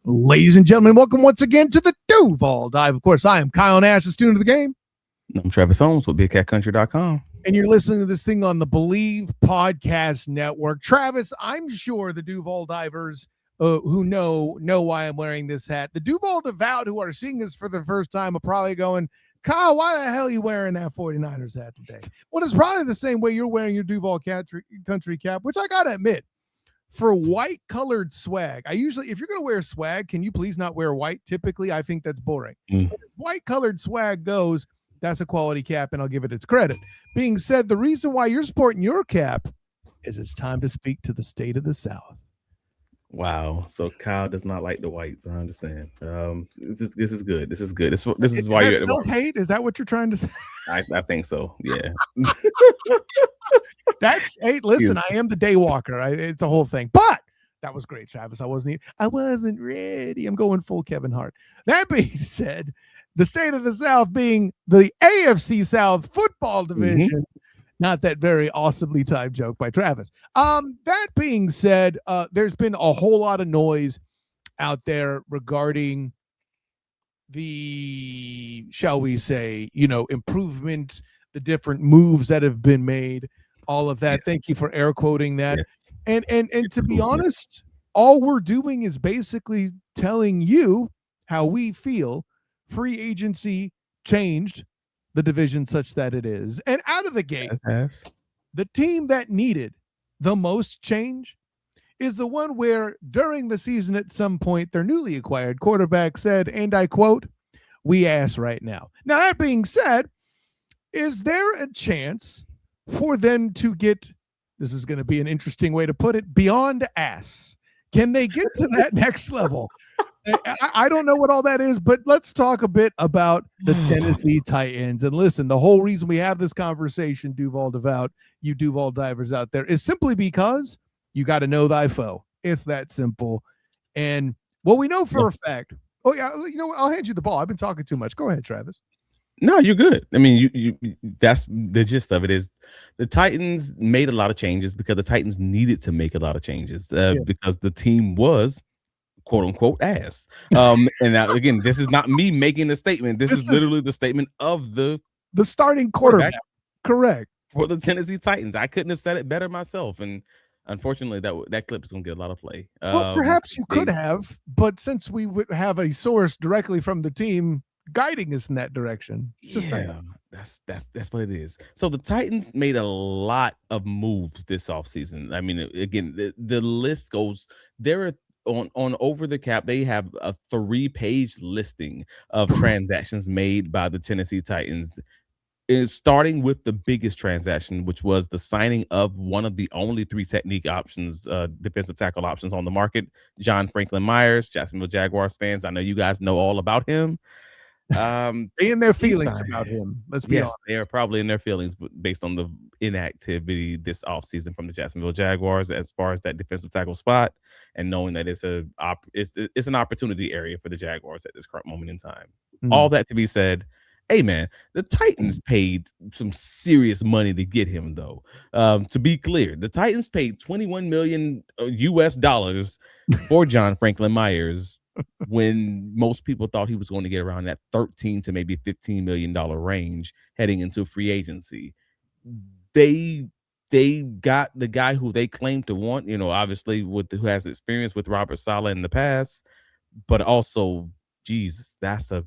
Ladies and gentlemen, welcome once again to the Duval Dive. Of course, I am Kyle Nash, the student of the game. I'm Trevor Soames with BigCatCountry.com. And you're listening to this thing on the Believe Podcast Network. Travis, I'm sure the Duval Divers who know why I'm wearing this hat. The Duval Devout who are seeing this for the first time are probably going, Kyle, why the hell are you wearing that 49ers hat today? Well, it's probably the same way you're wearing your Duval country cap, which I got to admit, for white colored swag, I usually, if you're going to wear swag, can you please not wear white? Typically, I think that's boring. But as white colored swag goes, that's a quality cap, and I'll give it its credit. Being said, the reason why you're sporting your cap is it's time to speak to the state of the South. Wow. So Kyle does not like the whites. I understand. This is good. This is good. This is why you're self-hate. Is that what you're trying to say? I think so. Yeah. That's hey. Listen, I am the day walker. It's a whole thing. But that was great, Travis. I wasn't ready. I'm going full Kevin Hart. That being said, the state of the South being the AFC South football division. Not that very awesomely timed joke by Travis. That being said, there's been a whole lot of noise out there regarding the, shall we say, improvement, the different moves that have been made, all of that. Yes. Thank you for air quoting that. Yes. And to be honest, all we're doing is basically telling you how we feel. Free agency changed the division such that it is. And out of the gate, the team that needed the most change is the one where during the season at some point their newly acquired quarterback said, and I quote, "We ass right now." Now, that being said, is there a chance for them to get, this is going to be an interesting way to put it, beyond ass? Can they get to that next level? I don't know what all that is, but let's talk a bit about the Tennessee Titans. And listen, the whole reason we have this conversation, Duval Devout, you Duval divers out there, is simply because you got to know thy foe. It's that simple. And well, we know for a fact. Oh yeah, you know what? I'll hand you the ball. I've been talking too much. Go ahead, Travis. No, you're good. I mean, you that's the gist of it. Is the Titans made a lot of changes because the Titans needed to make a lot of changes because the team was, quote unquote, ass. And now again, this is not me making the statement. This is literally the statement of the starting quarterback. Correct. For the Tennessee Titans. I couldn't have said it better myself. And unfortunately, that clip is going to get a lot of play. Well, perhaps you could have, but since we would have a source directly from the team guiding us in that direction. Just saying. That's what it is. So the Titans made a lot of moves this offseason. I mean, again, the list goes, there are on Over the Cap, they have a 3-page listing of transactions made by the Tennessee Titans. Is starting with the biggest transaction, which was the signing of one of the only 3 technique options, defensive tackle options on the market, John Franklin Myers. Jacksonville Jaguars fans, I know you guys know all about him. They in their feelings about him. Let's be honest. They are probably in their feelings based on the inactivity this offseason from the Jacksonville Jaguars as far as that defensive tackle spot, and knowing that it's an opportunity area for the Jaguars at this current moment in time. All that to be said, hey man, the Titans paid some serious money to get him, though. To be clear, the Titans paid $21 million US for John Franklin Myers when most people thought he was going to get around that 13 to maybe $15 million range heading into free agency. They got the guy who they claim to want, obviously who has experience with Robert Saleh in the past, but also, Jesus, that's a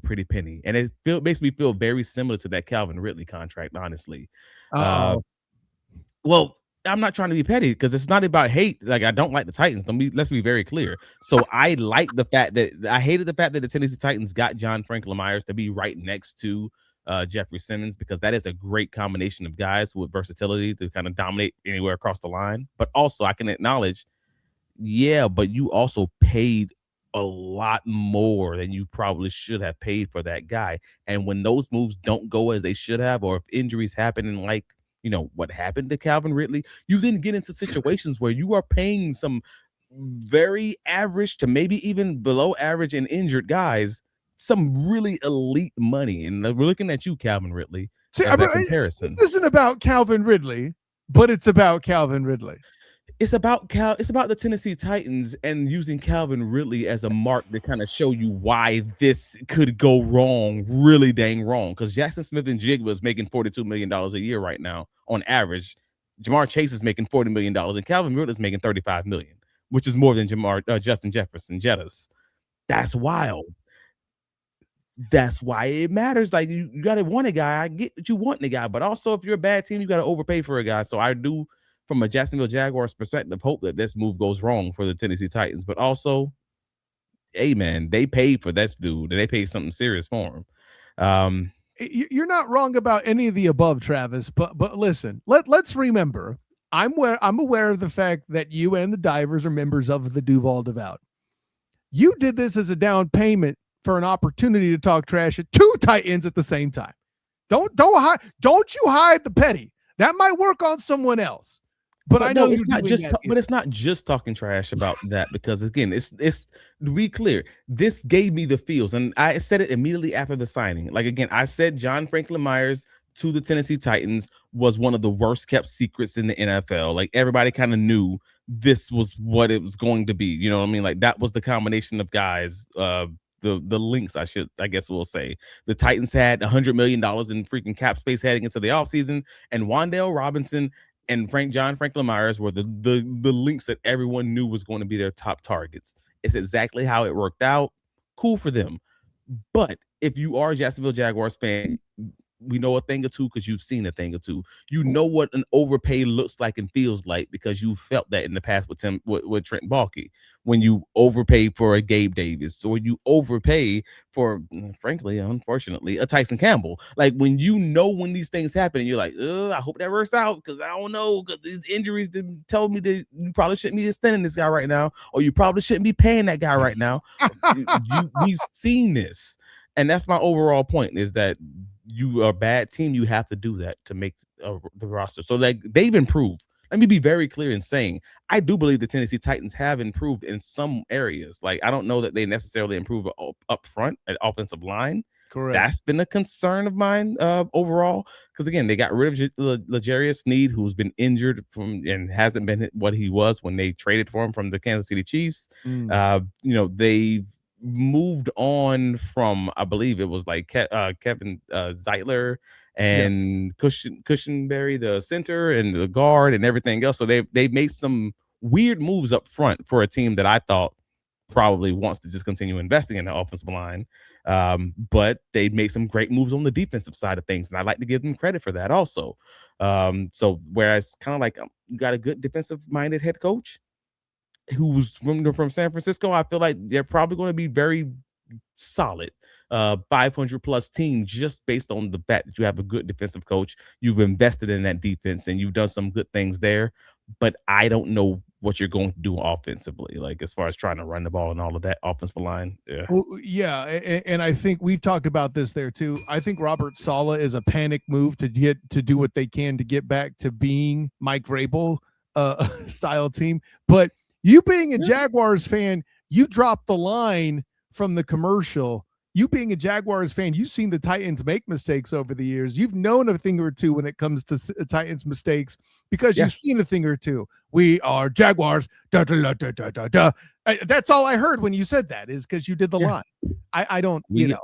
pretty penny, and it makes me feel very similar to that Calvin Ridley contract, honestly. Well, I'm not trying to be petty because it's not about hate. Like, I don't like the Titans. Let's be very clear. So I like the fact that I hated the fact that the Tennessee Titans got John Franklin Myers to be right next to Jeffrey Simmons, because that is a great combination of guys with versatility to kind of dominate anywhere across the line. But also, I can acknowledge, but you also paid a lot more than you probably should have paid for that guy. And when those moves don't go as they should have, or if injuries happen, and like, what happened to Calvin Ridley, you then get into situations where you are paying some very average to maybe even below average and injured guys some really elite money. And we're looking at you, Calvin Ridley. See, comparison. This isn't about Calvin Ridley, but it's about Calvin Ridley. It's about It's about the Tennessee Titans and using Calvin Ridley as a mark to kind of show you why this could go wrong, really dang wrong. Because Jackson Smith and Jigba is making $42 million a year right now on average. Jamar Chase is making $40 million, and Calvin Ridley is making $35 million, which is more than Justin Jefferson Jettas. That's wild. That's why it matters. Like you gotta want a guy. I get that you want the guy, but also if you're a bad team, you gotta overpay for a guy. So I do, from a Jacksonville Jaguars perspective, hope that this move goes wrong for the Tennessee Titans. But also, hey man, they paid for this dude, and they paid something serious for him. You're not wrong about any of the above, Travis. But listen, let's remember, I'm aware of the fact that you and the Divers are members of the Duval Devout. You did this as a down payment for an opportunity to talk trash at two Titans at the same time. Don't you hide the petty. That might work on someone else. But I know it's not just. But it's not just talking trash about that, because again, it's to be clear, this gave me the feels, and I said it immediately after the signing. Like again, I said John Franklin Myers to the Tennessee Titans was one of the worst kept secrets in the NFL. Like everybody kind of knew this was what it was going to be. You know what I mean? Like that was the combination of guys. The links, I guess we'll say. The Titans had $100 million in freaking cap space heading into the offseason, and Wan'Dale Robinson and John Franklin Myers were the links that everyone knew was going to be their top targets. It's exactly how it worked out. Cool for them. But if you are a Jacksonville Jaguars fan, we know a thing or two because you've seen a thing or two. You know what an overpay looks like and feels like because you felt that in the past with Trent Baalke. When you overpay for a Gabe Davis, or you overpay for, frankly, unfortunately, a Tyson Campbell. Like when when these things happen, and you're like, I hope that works out because I don't know, because these injuries tell me that you probably shouldn't be extending this guy right now, or you probably shouldn't be paying that guy right now. We've seen this. And that's my overall point, is that you are a bad team. You have to do that to make the roster. So like they've improved. Let me be very clear in saying I do believe the Tennessee Titans have improved in some areas. Like I don't know that they necessarily improve up front at offensive line. Correct. That's been a concern of mine overall, because again, they got rid of L'Jarius Sneed, who's been injured and hasn't been what he was when they traded for him from the Kansas City Chiefs. They've moved on from, I believe it was like Kevin Zeitler and Cushenberry, the center, and the guard and everything else. So they've made some weird moves up front for a team that I thought probably wants to just continue investing in the offensive line. But they made some great moves on the defensive side of things, and I'd like to give them credit for that also. So whereas kind of like you got a good defensive-minded head coach who's from San Francisco, I feel like they're probably going to be very solid 500 plus team, just based on the fact that you have a good defensive coach. You've invested in that defense and you've done some good things there, but I don't know what you're going to do offensively, like as far as trying to run the ball and all of that offensive line. And I think we've talked about this there too. I think Robert Saleh is a panic move to do what they can to get back to being Mike Vrabel style team. But you being a Jaguars fan, you dropped the line from the commercial. You being a Jaguars fan, you've seen the Titans make mistakes over the years. You've known a thing or two when it comes to Titans mistakes because you've seen a thing or two. We are Jaguars. Da, da, da, da, da, da. That's all I heard when you said that, is because you did the line. I don't. We've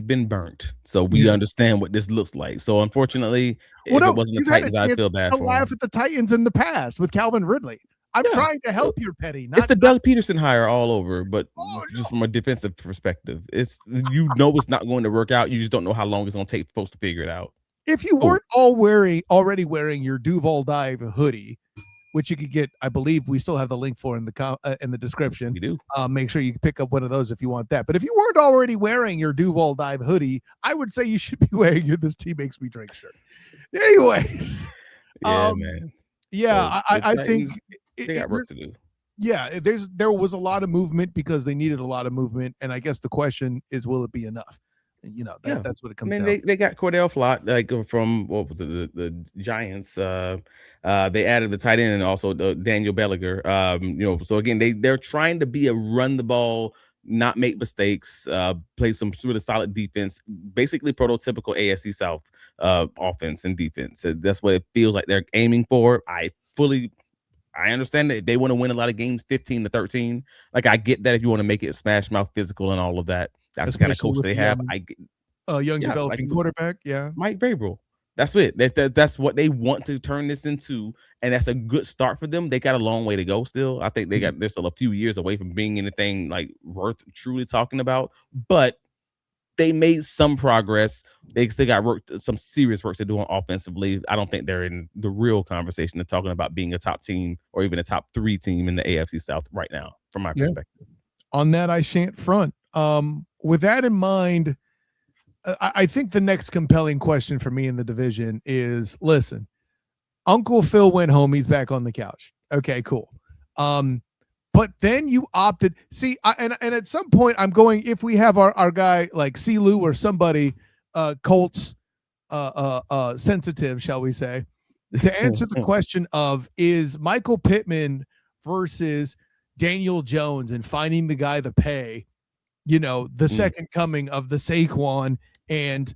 been burnt, so we understand what this looks like. So unfortunately, if it wasn't the Titans, I feel bad. I laugh at the Titans in the past with Calvin Ridley. I'm trying to help your petty. It's the Doug Peterson hire all over, but just from a defensive perspective, it's it's not going to work out. You just don't know how long it's going to take for folks to figure it out. If you weren't already wearing your Duval Dive hoodie, which you could get, I believe we still have the link for in the description. We do. Make sure you pick up one of those if you want that. But if you weren't already wearing your Duval Dive hoodie, I would say you should be wearing your "This Tea Makes Me Drink" shirt. Anyways, man. Yeah, so I think they got work to do. Yeah, there was a lot of movement because they needed a lot of movement, and I guess the question is, will it be enough? That's what it comes down. They got Cordell Flott, like from what was it, the Giants. They added the tight end and also Daniel Bellinger. So again, they're trying to be a run the ball, not make mistakes, play some sort of solid defense, basically prototypical AFC South offense and defense. That's what it feels like they're aiming for. I fully I understand that they want to win a lot of games 15-13. Like, I get that if you want to make it smash mouth physical and all of that. That's the kind of coach they have. I get, young yeah, developing quarterback. Yeah. Mike Vrabel. That's it. That's what they want to turn this into, and that's a good start for them. They got a long way to go still. I think they're still a few years away from being anything like worth truly talking about, but they made some progress. They still got some serious work to do on offensively. I don't think they're in the real conversation of talking about being a top team or even a top 3 team in the AFC South right now, from my perspective. On that, I shan't front. With that in mind, I think the next compelling question for me in the division is, listen, Uncle Phil went home. He's back on the couch. Okay, cool. But then you opted. See, and at some point I'm going, if we have our guy like Silu or somebody, Colts sensitive, shall we say, to answer the question of, is Michael Pittman versus Daniel Jones and finding the guy to pay, the second coming of the Saquon and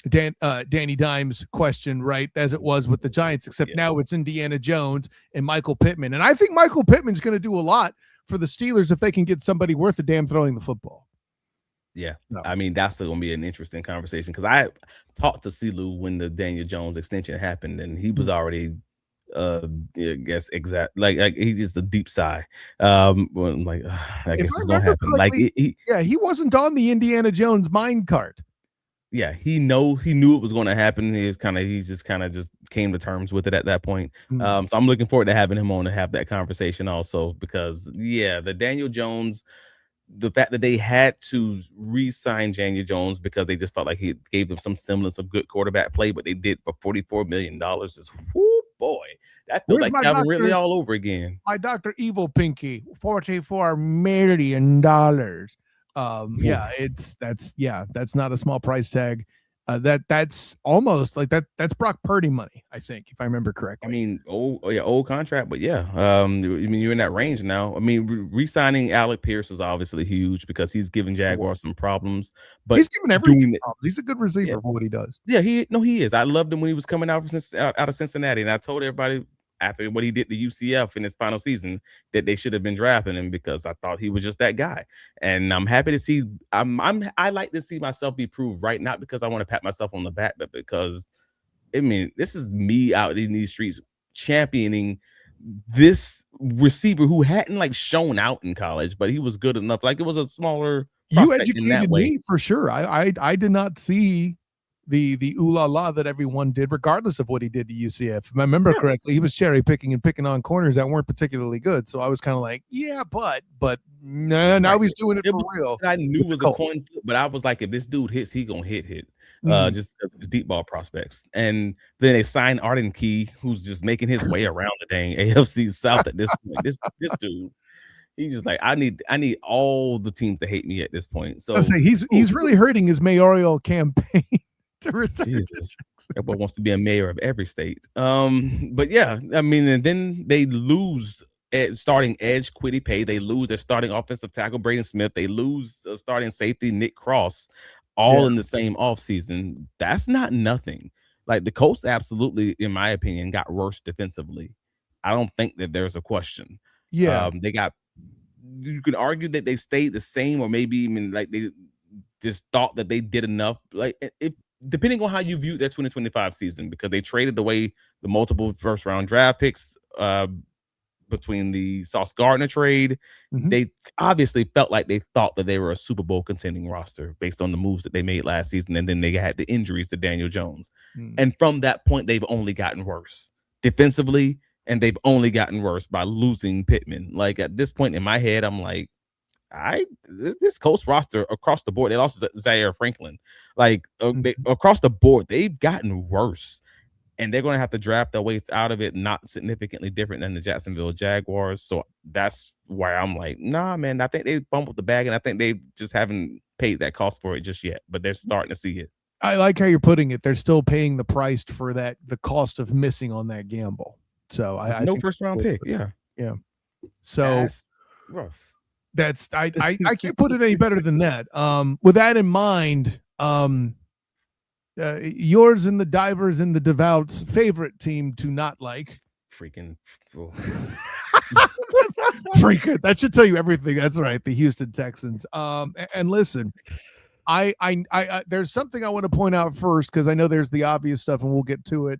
Danny Dimes question, right, as it was with the Giants, except now it's Indiana Jones and Michael Pittman. And I think Michael Pittman's going to do a lot for the Steelers if they can get somebody worth a damn throwing the football. Yeah. No. I mean, that's going to be an interesting conversation, because I talked to Silu when the Daniel Jones extension happened, and he was already I guess like he's just a deep sigh. Like, I guess it's gonna happen. Like, he wasn't on the Indiana Jones mind card. Yeah, he knew it was going to happen. He just came to terms with it at that point. So I'm looking forward to having him on to have that conversation also, because the Daniel Jones, the fact that they had to re-sign Daniel Jones because they just felt like he gave them some semblance of good quarterback play, but they did for $44 million is, whoo, boy, that feels like Calvin Ridley all over again. My Dr. Evil Pinky, $44 million. That's not a small price tag. That's almost like that's Brock Purdy money, I think, if I remember correctly. I mean, old contract, but I mean, you're in that range now. I mean, re-signing Alec Pierce was obviously huge because he's given Jaguars some problems, but he's given everything problems. He's a good receiver for what he does. Yeah, he is. I loved him when he was coming out of Cincinnati, and I told everybody after what he did to UCF in his final season that they should have been drafting him, because I thought he was just that guy. And I'm happy to see. I like to see myself be proved right, not because I want to pat myself on the back, but because, I mean, this is me out in these streets championing this receiver who hadn't like shown out in college, but he was good enough. Like, it was a smaller prospect. You educated in that way. Me for sure. I did not see the ooh la la that everyone did, regardless of what he did to UCF. If I remember correctly, he was cherry picking and picking on corners that weren't particularly good. So I was kind of like, but no, now he's doing it for real. I knew it was a coin flip, but I was like, if this dude hits, he gonna hit. Just because of his deep ball prospects. And then they signed Arden Key, who's just making his way around the dang AFC South at this point. This dude, he's just like, I need all the teams to hate me at this point. So I say he's really hurting his mayoral campaign. Jesus, everyone wants to be a mayor of every state. But yeah, I mean, and then they lose starting edge Kwity Paye. They lose their starting offensive tackle Braden Smith. They lose starting safety Nick Cross, all in the same offseason. That's not nothing. Like, the Colts absolutely, in my opinion, got worse defensively. I don't think that there's a question. Yeah, you can argue that they stayed the same, or maybe even like they just thought that they did enough. Like, depending on how you view their 2025 season, because they traded away the multiple first-round draft picks between the Sauce Gardner trade. They obviously felt like they thought that they were a Super Bowl contending roster based on the moves that they made last season, and then they had the injuries to Daniel Jones. And from that point, they've only gotten worse defensively, and they've only gotten worse by losing Pittman. Like, at this point in my head, I'm like, this Colts roster across the board, they lost Zaire Franklin. Like, across the board, they've gotten worse, and they're going to have to draft their way out of it, not significantly different than the Jacksonville Jaguars. So that's why I'm like, nah, man, I think they bumped the bag, and I think they just haven't paid that cost for it just yet, but they're starting to see it. I like how you're putting it. They're still paying the price for that, the cost of missing on that gamble. So I no first round pick. Yeah. So that's rough. That's I can't put it any better than that. With that in mind, yours and the Divers and the Devout's favorite team to not like. freaking. Freaking, that should tell you everything. That's right, the Houston Texans. And listen, I there's something I want to point out first because I know there's the obvious stuff, and we'll get to it.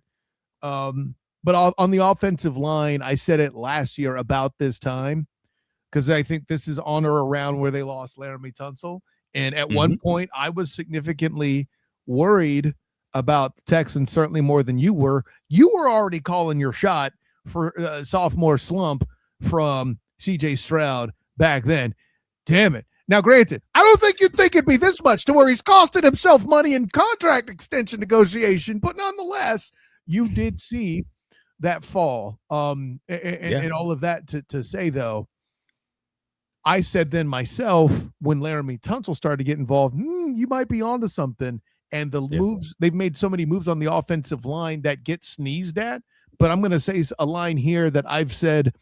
But on the offensive line, I said it last year about this time because I think this is on or around where they lost Laramie Tunsil. And at one point, I was significantly worried about the Texans, certainly more than you were. You were already calling your shot for sophomore slump from CJ Stroud back then. Damn it. Now, granted, I don't think you'd think it'd be this much to where he's costing himself money in contract extension negotiation, but nonetheless, you did see that fall. And all of that to say, though, I said then myself, when Laramie Tunsil started to get involved, you might be onto something. And the moves, they've made so many moves on the offensive line that get sneezed at. But I'm going to say a line here that I've said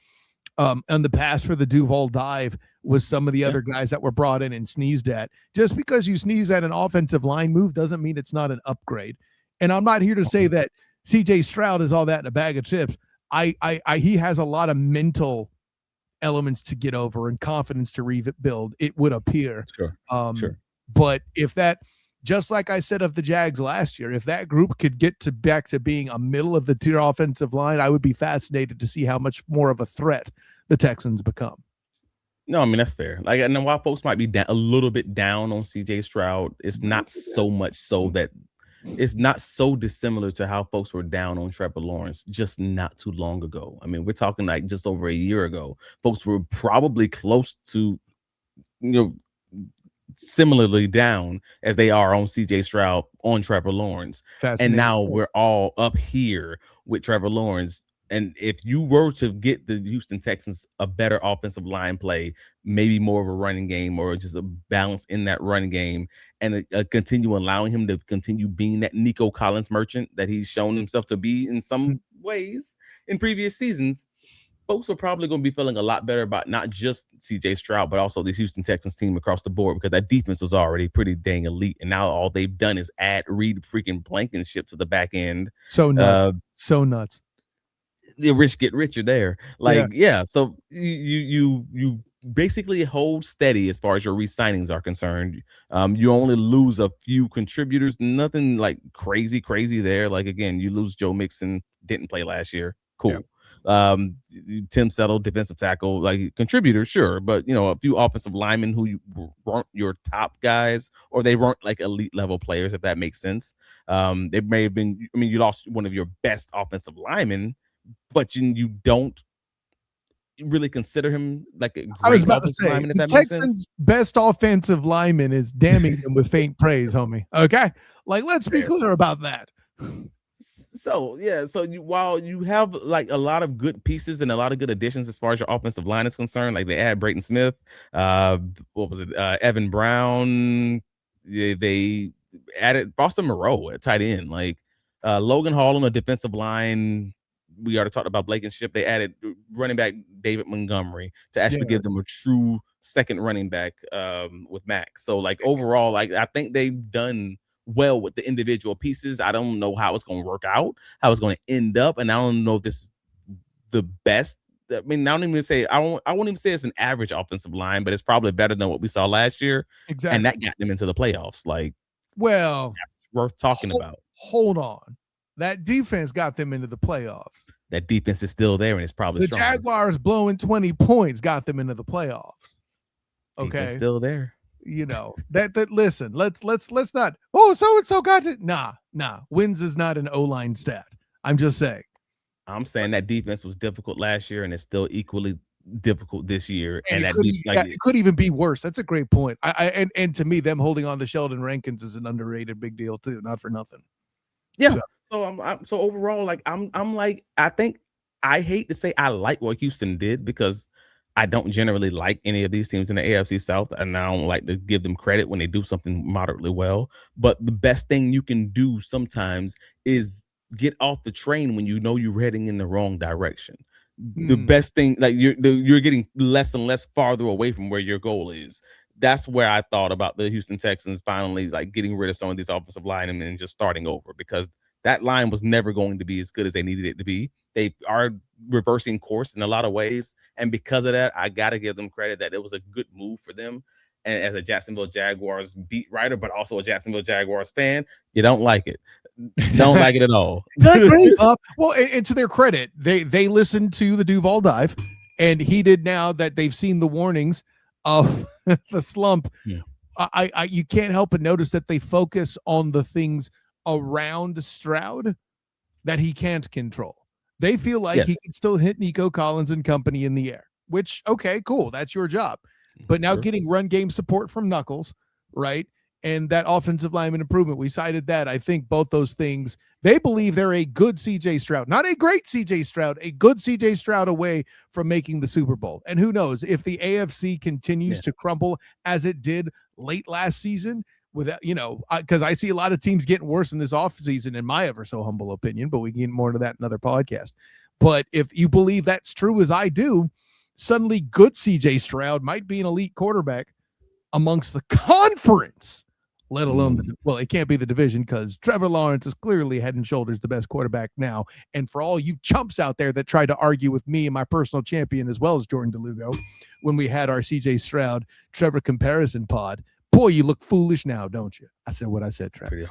in the past for the Duval dive was some of the other guys that were brought in and sneezed at. Just because you sneeze at an offensive line move doesn't mean it's not an upgrade. And I'm not here to say that CJ Stroud is all that in a bag of chips. He has a lot of mental elements to get over and confidence to rebuild, it would appear. Sure. But if that, just like I said of the Jags last year, if that group could get back to being a middle of the tier offensive line, I would be fascinated to see how much more of a threat the Texans become. No, I mean, that's fair. Like, and while folks might be a little bit down on CJ Stroud, it's not so much so that it's not so dissimilar to how folks were down on Trevor Lawrence just not too long ago. I mean, we're talking like just over a year ago. Folks were probably close to, similarly down as they are on CJ Stroud on Trevor Lawrence. And now we're all up here with Trevor Lawrence. And if you were to get the Houston Texans a better offensive line play, maybe more of a running game or just a balance in that running game, and continue allowing him to continue being that Nico Collins merchant that he's shown himself to be in some ways in previous seasons, folks are probably going to be feeling a lot better about not just CJ Stroud, but also the Houston Texans team across the board, because that defense was already pretty dang elite. And now all they've done is add Reed freaking Blankenship to the back end. So nuts. So nuts. The rich get richer there. So you basically hold steady as far as your re-signings are concerned. You only lose a few contributors, nothing like crazy there. Like, again, you lose Joe Mixon, didn't play last year. Cool. Tim Settle, defensive tackle, like contributors, sure, but a few offensive linemen who weren't your top guys, or they weren't like elite level players, if that makes sense. They may have been. I mean, you lost one of your best offensive linemen, but you don't really consider him like a great I was about to say, lineman, if the that makes sense. Texans' best offensive lineman is damning them with faint praise, homie. Okay, like let's be clear about that. So while you have like a lot of good pieces and a lot of good additions as far as your offensive line is concerned, like they add Brayton Smith, Evan Brown, they added Boston Moreau at tight end, like Logan Hall on the defensive line. We already talked about Blankenship. They added running back David Montgomery to actually give them a true second running back with Max. So like overall, like I think they've done well with the individual pieces. I don't know how it's going to work out, how it's going to end up, and I don't know if this is the best. I mean, I won't even say it's an average offensive line, but it's probably better than what we saw last year. Exactly. And that got them into the playoffs. Like, well, that's worth talking about. Hold on. That defense got them into the playoffs. That defense is still there, and it's probably the stronger. Jaguars blowing 20 points got them into the playoffs. Okay, defense still there. That listen, let's not. Oh, so and so got it. Nah. Wins is not an O-line stat. I'm just saying. I'm saying that defense was difficult last year, and it's still equally difficult this year. And it could even be worse. That's a great point. And to me, them holding on to Sheldon Rankins is an underrated big deal too. Not for nothing. Yeah. So overall, like I'm like, I hate to say I like what Houston did, because I don't generally like any of these teams in the AFC South, and I don't like to give them credit when they do something moderately well. But the best thing you can do sometimes is get off the train when you know you're heading in the wrong direction. The best thing, like you're getting less and less farther away from where your goal is. That's where I thought about the Houston Texans finally like getting rid of some of these offensive linemen and just starting over, because that line was never going to be as good as they needed it to be. They are reversing course in a lot of ways. And because of that, I got to give them credit that it was a good move for them. And as a Jacksonville Jaguars beat writer, but also a Jacksonville Jaguars fan, you don't like it. Don't like it at all. Not great. Well, and to their credit, they listened to the Duval dive, and heeded now that they've seen the warnings of the slump. Yeah. I you can't help but notice that they focus on the things around Stroud that he can't control. They feel like he can still hit Nico Collins and company in the air, which, okay, cool. That's your job. But now getting run game support from Knuckles, right? And that offensive lineman improvement, we cited that. I think both those things, they believe they're a good CJ Stroud, not a great CJ Stroud, a good CJ Stroud away from making the Super Bowl. And who knows, if the AFC continues to crumble as it did late last season, without, because I see a lot of teams getting worse in this offseason, in my ever so humble opinion, but we can get more into that in another podcast. But if you believe that's true, as I do, suddenly good CJ Stroud might be an elite quarterback amongst the conference, let alone it can't be the division, because Trevor Lawrence is clearly head and shoulders the best quarterback now. And for all you chumps out there that tried to argue with me and my personal champion, as well as Jordan DeLugo, when we had our CJ Stroud Trevor comparison pod, boy, you look foolish now, don't you? I said what I said, Travis.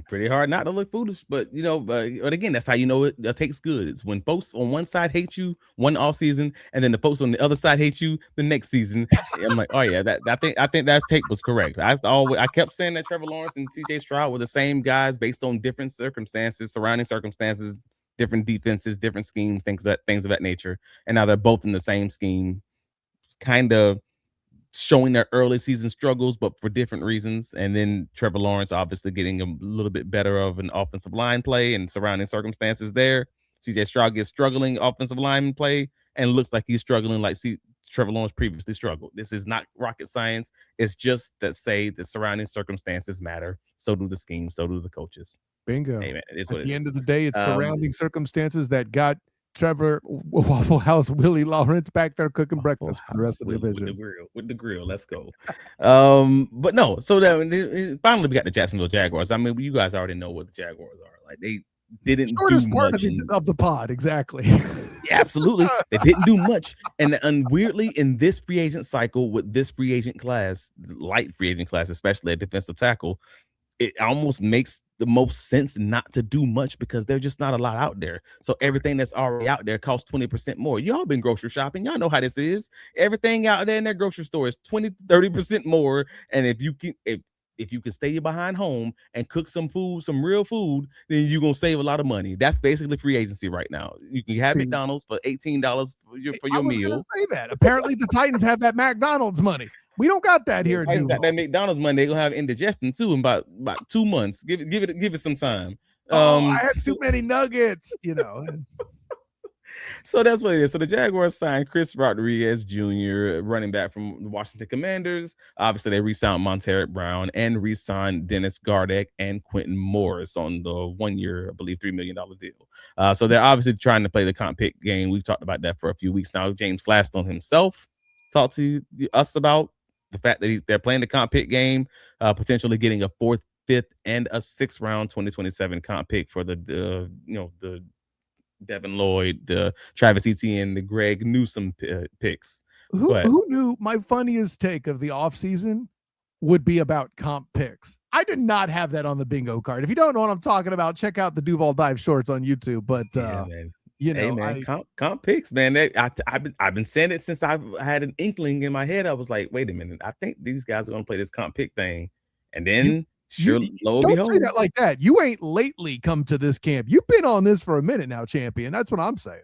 Pretty hard not to look foolish, but but again, that's how you know it takes good. It's when folks on one side hate you one off season, and then the folks on the other side hate you the next season. I'm like, oh yeah, I think that take was correct. I kept saying that Trevor Lawrence and CJ Stroud were the same guys based on different circumstances, surrounding circumstances, different defenses, different schemes, things of that nature. And now they're both in the same scheme, kind of showing their early season struggles, but for different reasons. And then Trevor Lawrence obviously getting a little bit better of an offensive line play and surrounding circumstances there. CJ Stroud gets struggling offensive line play and looks like he's struggling like Trevor Lawrence previously struggled. This is not rocket science. It's just that say the surrounding circumstances matter. So do the schemes. So do the coaches. Bingo. Hey, man, it is what At the end of the day, it's surrounding circumstances that got Trevor Waffle House Willie Lawrence back there cooking breakfast for the rest of the division. With the grill, let's go. But no, so that finally we got the Jacksonville Jaguars. I mean, you guys already know what the Jaguars are. Like, they didn't do much of the pod, exactly. Yeah, absolutely. They didn't do much. And weirdly, in this free agent cycle, with this free agent class, light free agent class, especially at defensive tackle, it almost makes the most sense not to do much because there's just not a lot out there. So everything that's already out there costs 20% more. Y'all been grocery shopping. Y'all know how this is. Everything out there in that grocery store is 20-30% more. And if you can stay behind home and cook some food, some real food, then you're going to save a lot of money. That's basically free agency right now. You can have McDonald's for $18 for your meal. I was say that. Apparently the Titans have that McDonald's money. We don't got that here. Titans got that McDonald's money. They're gonna have indigestion too in about 2 months. Give it some time. I had too many nuggets, So that's what it is. So the Jaguars signed Chris Rodriguez Jr., running back from the Washington Commanders. Obviously, they re-signed Monteric Brown and re-signed Dennis Gardeck and Quentin Morris on the 1 year, I believe, $3 million deal. So they're obviously trying to play the comp pick game. We've talked about that for a few weeks now. James Gladstone himself talked to us about the fact that they're playing the comp pick game, potentially getting a 4th, 5th, and a 6th round 2027 comp pick for the Devin Lloyd, the Travis Etienne, the Greg Newsome picks. Who knew my funniest take of the offseason would be about comp picks? I did not have that on the bingo card. If you don't know what I'm talking about, check out the Duval Dive shorts on YouTube. But man. Hey man, comp picks, man. I've been saying it since I've had an inkling in my head. I was like, wait a minute, I think these guys are gonna play this comp pick thing, and then don't say that like that. You ain't lately come to this camp. You've been on this for a minute now, champion. That's what I'm saying.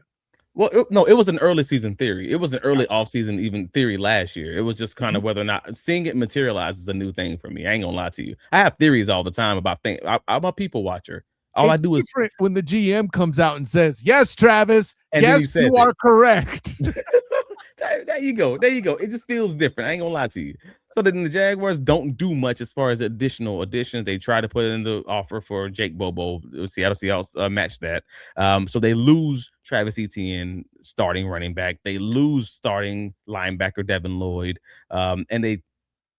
Well, it was an early season theory. It was an early off-season even theory last year. It was just kind of whether or not seeing it materialize is a new thing for me. I ain't gonna lie to you. I have theories all the time about things. I'm a people watcher. All I do is when the GM comes out and says, "Yes, Travis, and yes, you are correct." There you go. It just feels different. I ain't gonna lie to you. So then the Jaguars don't do much as far as additional additions. They try to put in the offer for Jake Bobo. Seattle Seahawks match that. So they lose Travis Etienne, starting running back. They lose starting linebacker Devin Lloyd. And they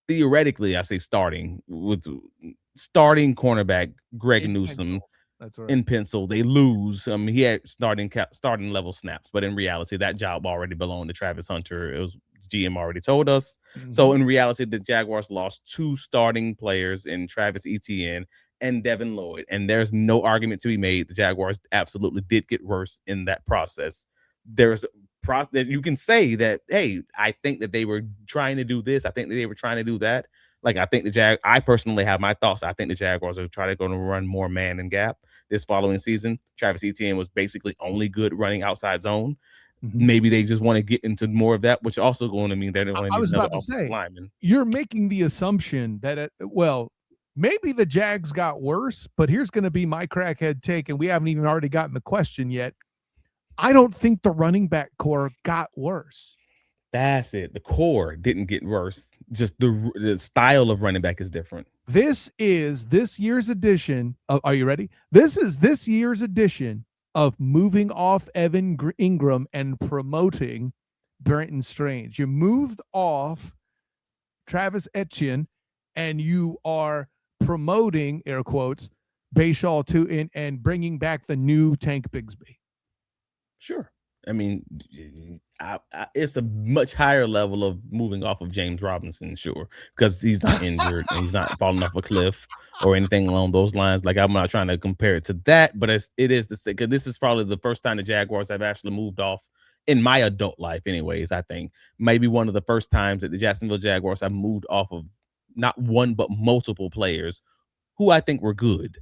theoretically, I say starting cornerback Greg Newsome. That's right. in pencil. They lose. He had starting level snaps, but in reality, that job already belonged to Travis Hunter. It was GM already told us. So in reality, the Jaguars lost 2 starting players in Travis Etienne and Devin Lloyd, and there's no argument to be made. The Jaguars absolutely did get worse in that process. There's a process that you can say that, hey, I think that they were trying to do this. I think that they were trying to do that. Like, I think I personally have my thoughts. I think the Jaguars are trying to run more man and gap this following season. Travis Etienne was basically only good running outside zone. Maybe they just want to get into more of that, which also going to mean they're going to need another offensive lineman. You're making the assumption that, maybe the Jags got worse, but here's going to be my crackhead take, and we haven't even already gotten the question yet. I don't think the running back core got worse. That's it. The core didn't get worse. Just the style of running back is different. This is this year's edition of, are you ready? This is this year's edition of moving off Evan Ingram and promoting Brenton Strange. You moved off Travis Etienne and you are promoting, air quotes, Bayshaw and bringing back the new Tank Bigsby. Sure. I mean, it's a much higher level of moving off of James Robinson, sure, because he's not injured and he's not falling off a cliff or anything along those lines. Like, I'm not trying to compare it to that, but it is because this is probably the first time the Jaguars have actually moved off in my adult life, anyways. I think maybe one of the first times that the Jacksonville Jaguars have moved off of not one but multiple players who I think were good.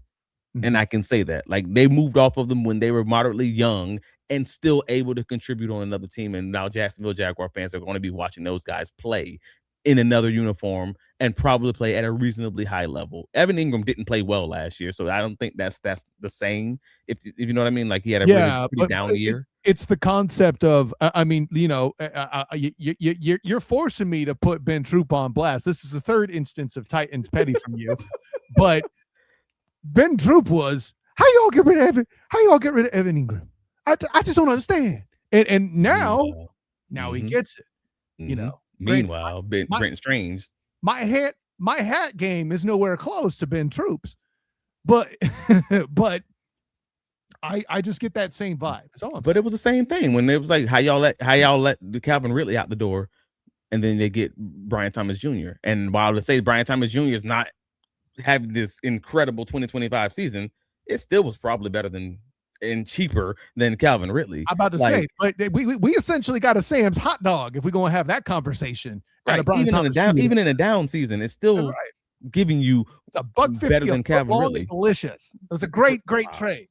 And I can say that, like, they moved off of them when they were moderately young and still able to contribute on another team. And now Jacksonville Jaguar fans are going to be watching those guys play in another uniform and probably play at a reasonably high level. Evan Ingram didn't play well last year, so I don't think that's the same. If you know what I mean, like, he had a really pretty down year. It's the concept of, you're forcing me to put Ben Troop on blast. This is the third instance of Titans petty from you, but Ben Troop was, how y'all get rid of Evan Ingram? I just don't understand. And now he gets it. You know. Meanwhile, Brenton Strange. My hat game is nowhere close to Ben Troop's, but I just get that same vibe. But it was the same thing when it was like, how y'all let the Calvin Ridley out the door, and then they get Brian Thomas Jr. And while they say Brian Thomas Jr. is not having this incredible 2025 season, it still was probably better than and cheaper than Calvin Ridley. I'm about to say, but we essentially got a Sam's hot dog if we're going to have that conversation. Right. Even in a down season, it's still giving you it's a $1.50 better than Calvin Ridley. Delicious. It was a great trade.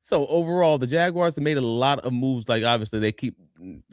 So overall, the Jaguars have made a lot of moves. Like, obviously, they keep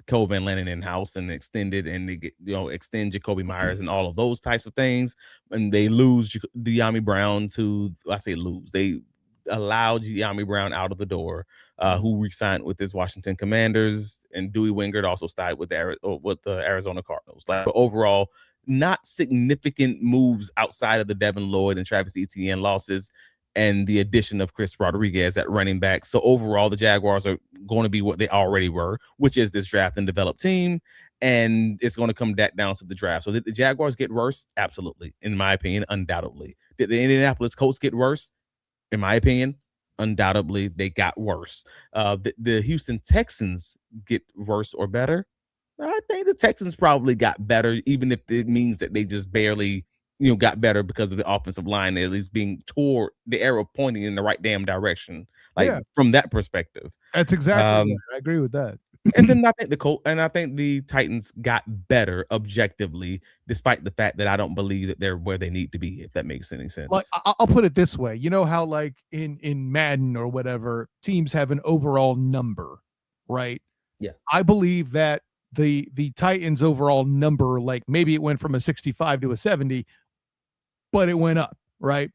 Coen landing in house and extended, and they get extend Jacoby Myers and all of those types of things. And they lose Dyami Brown to, I say lose. They allow Dyami Brown out of the door, who re-signed with his Washington Commanders, and Dewey Wingard also started with the Arizona Cardinals. But overall, not significant moves outside of the Devin Lloyd and Travis Etienne losses and the addition of Chris Rodriguez at running back. So overall, the Jaguars are going to be what they already were, which is this draft and develop team. And it's going to come back down to the draft. So did the Jaguars get worse? Absolutely. In my opinion, undoubtedly. Did the Indianapolis Colts get worse? In my opinion, undoubtedly they got worse. The Houston Texans get worse or better? I think the Texans probably got better, even if it means that they just barely got better because of the offensive line, at least being toward the arrow pointing in the right damn direction. From that perspective. That's exactly right. I agree with that. And then I think the Titans got better objectively, despite the fact that I don't believe that they're where they need to be, if that makes any sense. Like, I'll put it this way. You know how, like, in Madden or whatever, teams have an overall number, right? Yeah. I believe that the Titans overall number, like, maybe it went from a 65 to a 70, but it went up, right?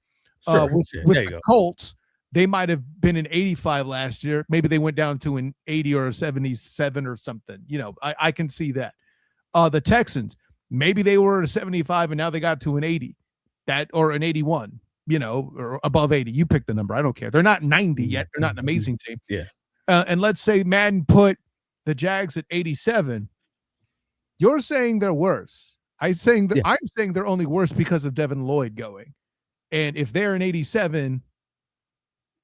Sure. With the Colts, they might have been an 85 last year. Maybe they went down to an 80 or a 77 or something. I can see that. The Texans, maybe they were at a 75 and now they got to an 80, or an 81, or above 80. You pick the number. I don't care. They're not 90 yet. They're not an amazing team. Yeah. And let's say Madden put the Jags at 87. You're saying they're worse. I'm saying they're only worse because of Devin Lloyd going. And if they're an 87,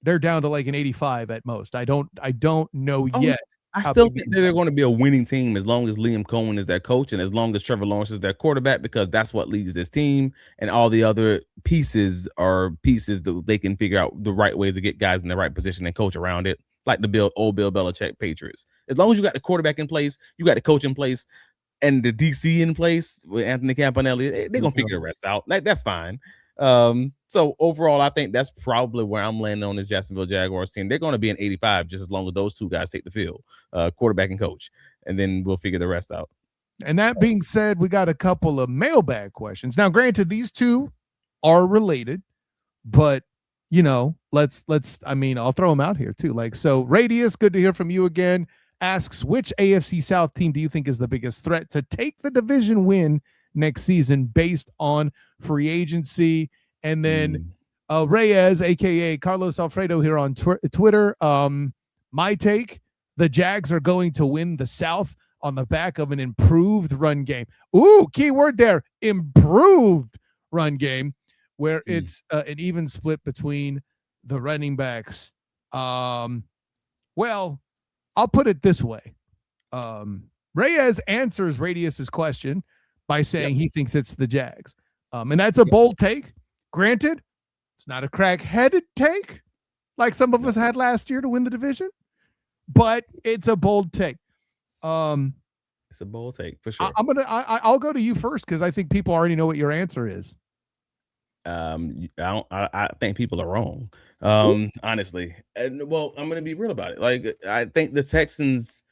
they're down to like an 85 at most. I don't know yet. I still think they're going to be a winning team as long as Liam Coen is their coach and as long as Trevor Lawrence is their quarterback, because that's what leads this team, and all the other pieces are pieces that they can figure out the right way to get guys in the right position and coach around it, like the old Bill Belichick Patriots. As long as you got the quarterback in place, you got the coach in place, and the DC in place with Anthony Campanelli, they're going to figure the rest out. Like, that's fine. So overall, I think that's probably where I'm landing on this Jacksonville Jaguars team. They're going to be an 85 just as long as those two guys take the field, quarterback and coach, and then we'll figure the rest out. And that being said, we got a couple of mailbag questions. Now, granted, these two are related, but let's I'll throw them out here too. Like, so Radius, good to hear from you again, asks, which AFC South team do you think is the biggest threat to take the division win next season based on free agency? And then Reyes, aka Carlos Alfredo, here on Twitter, my take, the Jags are going to win the South on the back of an improved run game. Ooh, key word there, improved run game, where it's an even split between the running backs. Well, I'll put it this way. Reyes answers Radius's question by saying he thinks it's the Jags. And that's a bold take. Granted, it's not a crack-headed take like some of us had last year to win the division, but it's a bold take. It's a bold take for sure. I'll go to you first because I think people already know what your answer is. I think people are wrong. Honestly. And well, I'm going to be real about it. Like, I think the Texans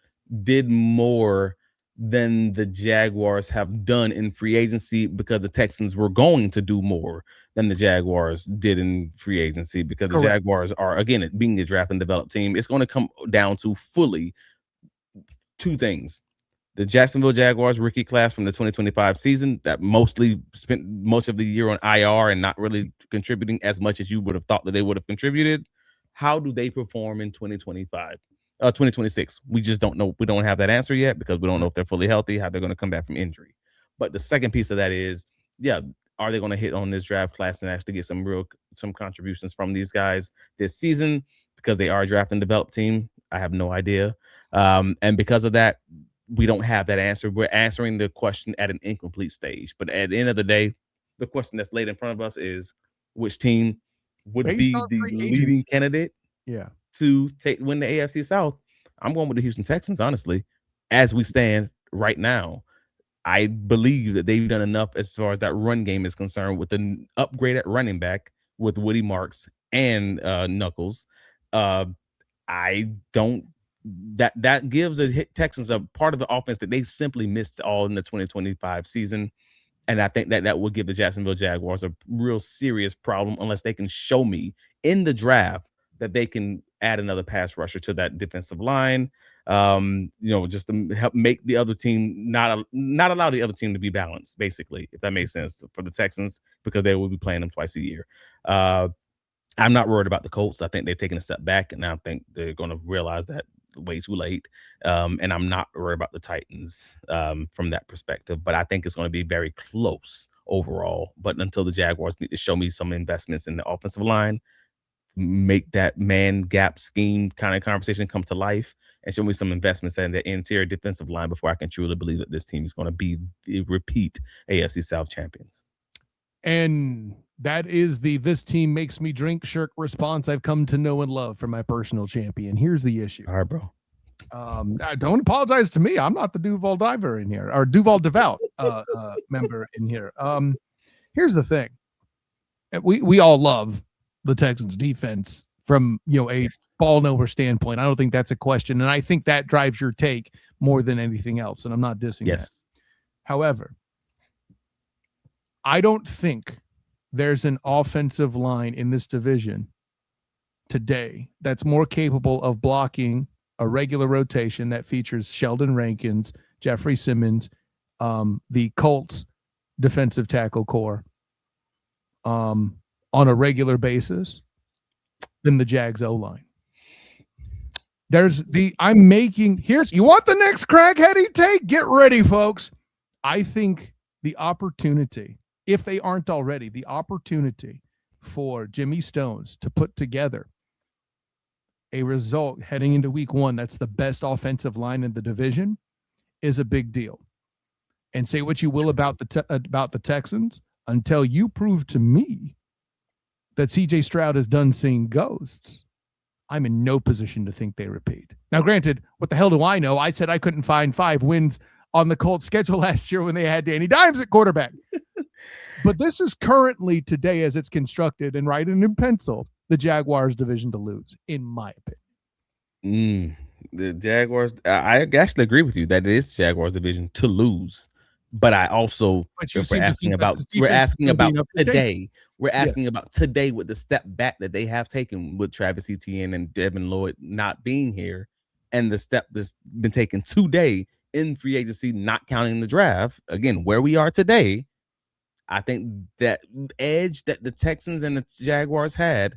did more than the Jaguars have done in free agency because the Texans were going to do more than the Jaguars did in free agency because the Jaguars are, again, being a draft and develop team. It's going to come down to fully two things. The Jacksonville Jaguars rookie class from the 2025 season that mostly spent most of the year on IR and not really contributing as much as you would have thought that they would have contributed. How do they perform in 2026? We just don't know. We don't have that answer yet because we don't know if they're fully healthy, how they're going to come back from injury. But the second piece of that is, are they going to hit on this draft class and actually get some contributions from these guys this season? Because they are a draft and develop team. I have no idea. And because of that, we don't have that answer. We're answering the question at an incomplete stage. But at the end of the day, the question that's laid in front of us is which team would be the leading candidate to win the AFC South. I'm going with the Houston Texans, honestly, as we stand right now. I believe that they've done enough as far as that run game is concerned with the upgrade at running back with Woody Marks and Knuckles. That gives the Texans a part of the offense that they simply missed all in the 2025 season. And I think that will give the Jacksonville Jaguars a real serious problem unless they can show me in the draft that they can add another pass rusher to that defensive line. Just to help make the other team not allow the other team to be balanced, basically, if that makes sense for the Texans, because they will be playing them twice a year. I'm not worried about the Colts. I think they're taking a step back, and I think they're going to realize that way too late. And I'm not worried about the Titans from that perspective, but I think it's going to be very close overall. But until the Jaguars need to show me some investments in the offensive line, make that man gap scheme kind of conversation come to life, and show me some investments in the interior defensive line before I can truly believe that this team is going to be the repeat AFC South champions. And that is this team makes me drink shirk response I've come to know and love for my personal champion. Here's the issue. All right, bro. Don't apologize to me. I'm not the Duval diver in here, or Duval devout member in here. Here's the thing. We all love the Texans defense from a ball knower standpoint. I don't think that's a question, and I think that drives your take more than anything else, and I'm not dissing that. However, I don't think there's an offensive line in this division today that's more capable of blocking a regular rotation that features Sheldon Rankins, Jeffrey Simmons, the Colts defensive tackle core on a regular basis than the Jags O-line. You want the next crackheady take? Get ready, folks. I think the opportunity, if they aren't already, the opportunity for Jimmy Stones to put together a result heading into week 1 that's the best offensive line in the division is a big deal. And say what you will about the Texans, until you prove to me that CJ Stroud is done seeing ghosts, I'm in no position to think they repeat. Now, granted, what the hell do I know? I said I couldn't find 5 wins on the Colts schedule last year when they had Danny Dimes at quarterback. But this is currently, today as it's constructed and writing in pencil, the Jaguars division to lose, in my opinion. The Jaguars, I actually agree with you that it is Jaguars division to lose. But I also, if we're asking about today, we're asking about today with the step back that they have taken with Travis Etienne and Devin Lloyd not being here, and the step that's been taken today in free agency, not counting the draft. Again, where we are today, I think that edge that the Texans and the Jaguars had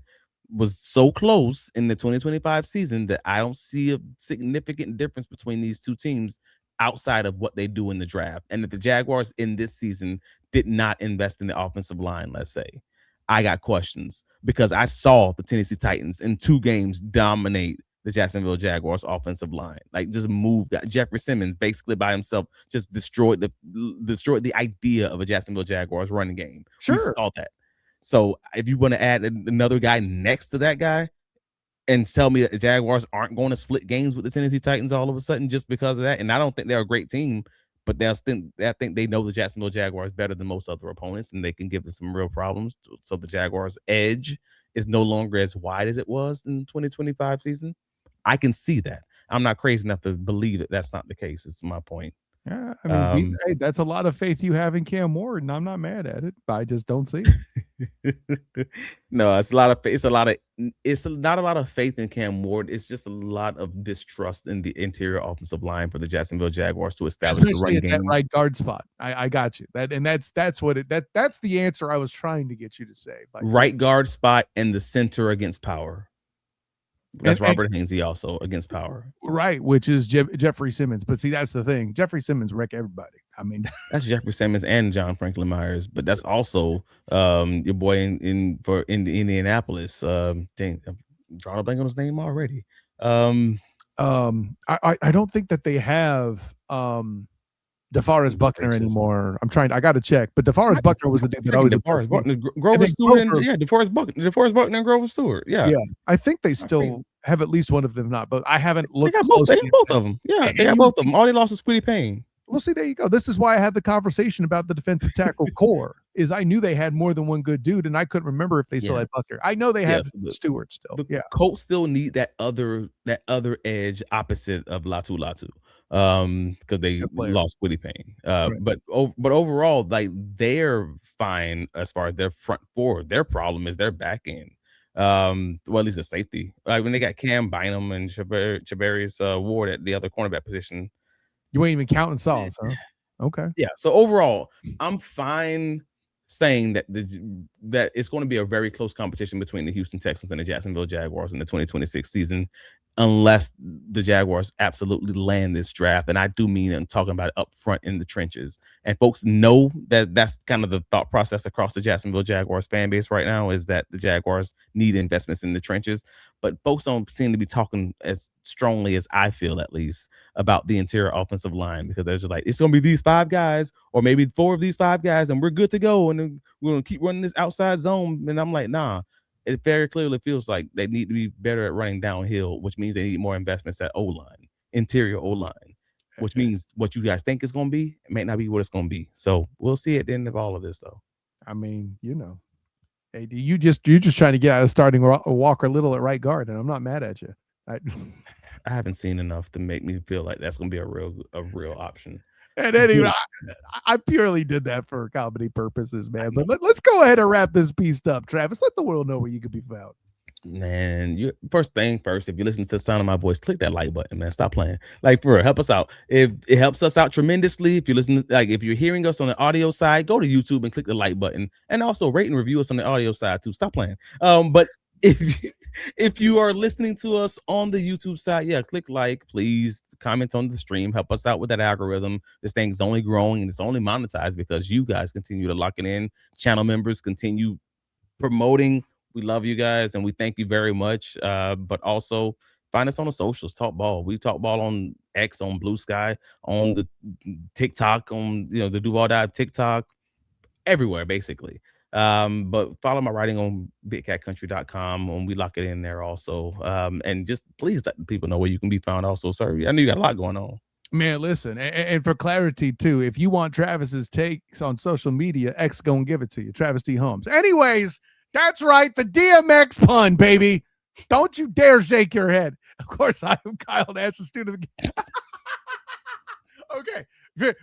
was so close in the 2025 season that I don't see a significant difference between these two teams outside of what they do in the draft. And if the Jaguars in this season did not invest in the offensive line, let's say, I got questions, because I saw the Tennessee Titans in 2 games dominate the Jacksonville Jaguars offensive line. Like, just moved that. Jeffrey Simmons basically by himself just destroyed the idea of a Jacksonville Jaguars running game. Sure. We saw that. So if you want to add another guy next to that guy and tell me that the Jaguars aren't going to split games with the Tennessee Titans all of a sudden just because of that, and I don't think they're a great team, but I think they know the Jacksonville Jaguars better than most other opponents, and they can give them some real problems. So the Jaguars' edge is no longer as wide as it was in the 2025 season. I can see that. I'm not crazy enough to believe that that's not the case. It's my point. Yeah, I mean, hey, that's a lot of faith you have in Cam Ward, and I'm not mad at it, but I just don't see it. No, it's not a lot of faith in Cam Ward. It's just a lot of distrust in the interior offensive line for the Jacksonville Jaguars to establish the run game. That right guard spot. I got you. That's the answer I was trying to get you to say. Right guard spot and the center against power. That's Robert Hainsey also against power. Right, which is Jeffrey Simmons. But see, that's the thing. Jeffrey Simmons wreck everybody. I mean, that's Jeffrey Simmons and John Franklin Myers, but that's also your boy in Indianapolis. Dang, I'm drawing a blank on his name already. I don't think that they have DeForest Buckner anymore. I got to check, but DeForest Buckner was the dude that always DeForest Buckner, Grover Stewart, DeForest Buckner and Grover Stewart. Yeah. I think they still have at least one of them, not both. I haven't looked. They got both of them. Yeah, they got both of them. All they lost was Squiddy Payne. Well, see, there you go. This is why I had the conversation about the defensive tackle core. Is I knew they had more than one good dude, and I couldn't remember if they still had Buckner. I know they have Stewart still. The Colts still need that other edge opposite of Latu. Because they lost Squiddy Payne. But overall, like, they're fine as far as their front four. Their problem is their back end. Well, at least the safety. Like, when they got Cam Bynum and Chavarius Ward at the other cornerback position. You ain't even counting Sauce, huh? Okay. Yeah. So overall, I'm fine saying that that it's going to be a very close competition between the Houston Texans and the Jacksonville Jaguars in the 2026 season, unless the Jaguars absolutely land this draft. And I do mean I'm talking about up front in the trenches. And folks know that that's kind of the thought process across the Jacksonville Jaguars fan base right now, is that the Jaguars need investments in the trenches. But folks don't seem to be talking as strongly as I feel, at least, about the interior offensive line, because they're just like, it's going to be these 5 guys or maybe 4 of these 5 guys and we're good to go. And then we're going to keep running this outside zone. And I'm like, nah. It very clearly feels like they need to be better at running downhill, which means they need more investments at O-line, interior O-line, which means what you guys think it's going to be, it may not be what it's going to be. So we'll see at the end of all of this, though. I mean, hey, you're just trying to get out of starting Walker Little at right guard, and I'm not mad at you. I haven't seen enough to make me feel like that's going to be a real option. And anyway, I purely did that for comedy purposes, man. But let's go ahead and wrap this piece up, Travis. Let the world know where you can be found. Man, first thing first, if you listen to the sound of my voice, click that like button, man. Stop playing. Like, for real, help us out. It helps us out tremendously. If you listen, if you're hearing us on the audio side, go to YouTube and click the like button, and also rate and review us on the audio side too. Stop playing. But if you are listening to us on the YouTube side, click like, please comment on the stream, help us out with that algorithm. This thing's only growing and it's only monetized because you guys continue to lock it in. Channel members continue promoting We love you guys, and we thank you very much. But also find us on the socials. Talk ball. We talk ball on X, on Blue Sky, on the TikTok, on the Duval Dive TikTok, everywhere basically. But follow my writing on bigcatcountry.com, and we lock it in there also. And just please let people know where you can be found also, sir. I know you got a lot going on. Man, listen, and for clarity too, if you want Travis's takes on social media, X gonna give it to you, Travis D. Holmes. Anyways, that's right, the DMX pun, baby. Don't you dare shake your head. Of course, I am Kyle Nance, a student of the game. Okay.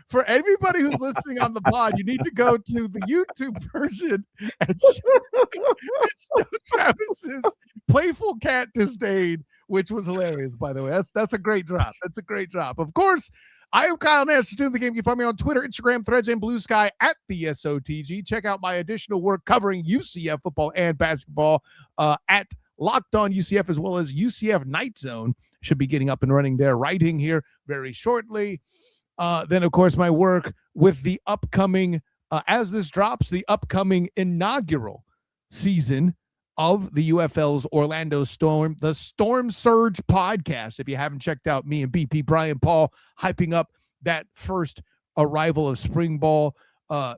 For everybody who's listening on the pod, you need to go to the YouTube version and show Travis's playful cat disdain, which was hilarious, by the way. That's a great drop. That's a great drop. Of course, I am Kyle Nash, student of the game. You can find me on Twitter, Instagram, Threads, and Blue Sky at the SOTG. Check out my additional work covering UCF football and basketball at Locked On UCF, as well as UCF Night Zone. Should be getting up and running there, writing here very shortly. Then, of course, my work with the upcoming, as this drops, the upcoming inaugural season of the UFL's Orlando Storm, the Storm Surge podcast. If you haven't checked out me and BP Brian Paul hyping up that first arrival of spring ball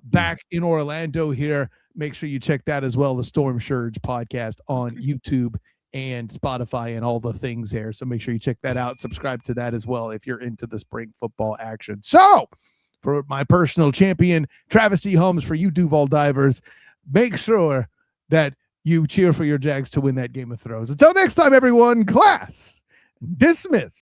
back in Orlando here, make sure you check that as well, the Storm Surge podcast on YouTube and Spotify and all the things there. So make sure you check that out. Subscribe to that as well if you're into the spring football action. So for my personal champion, Travis E. Holmes, for you Duval divers, make sure that you cheer for your Jags to win that Game of Thrones. Until next time, everyone, class dismissed.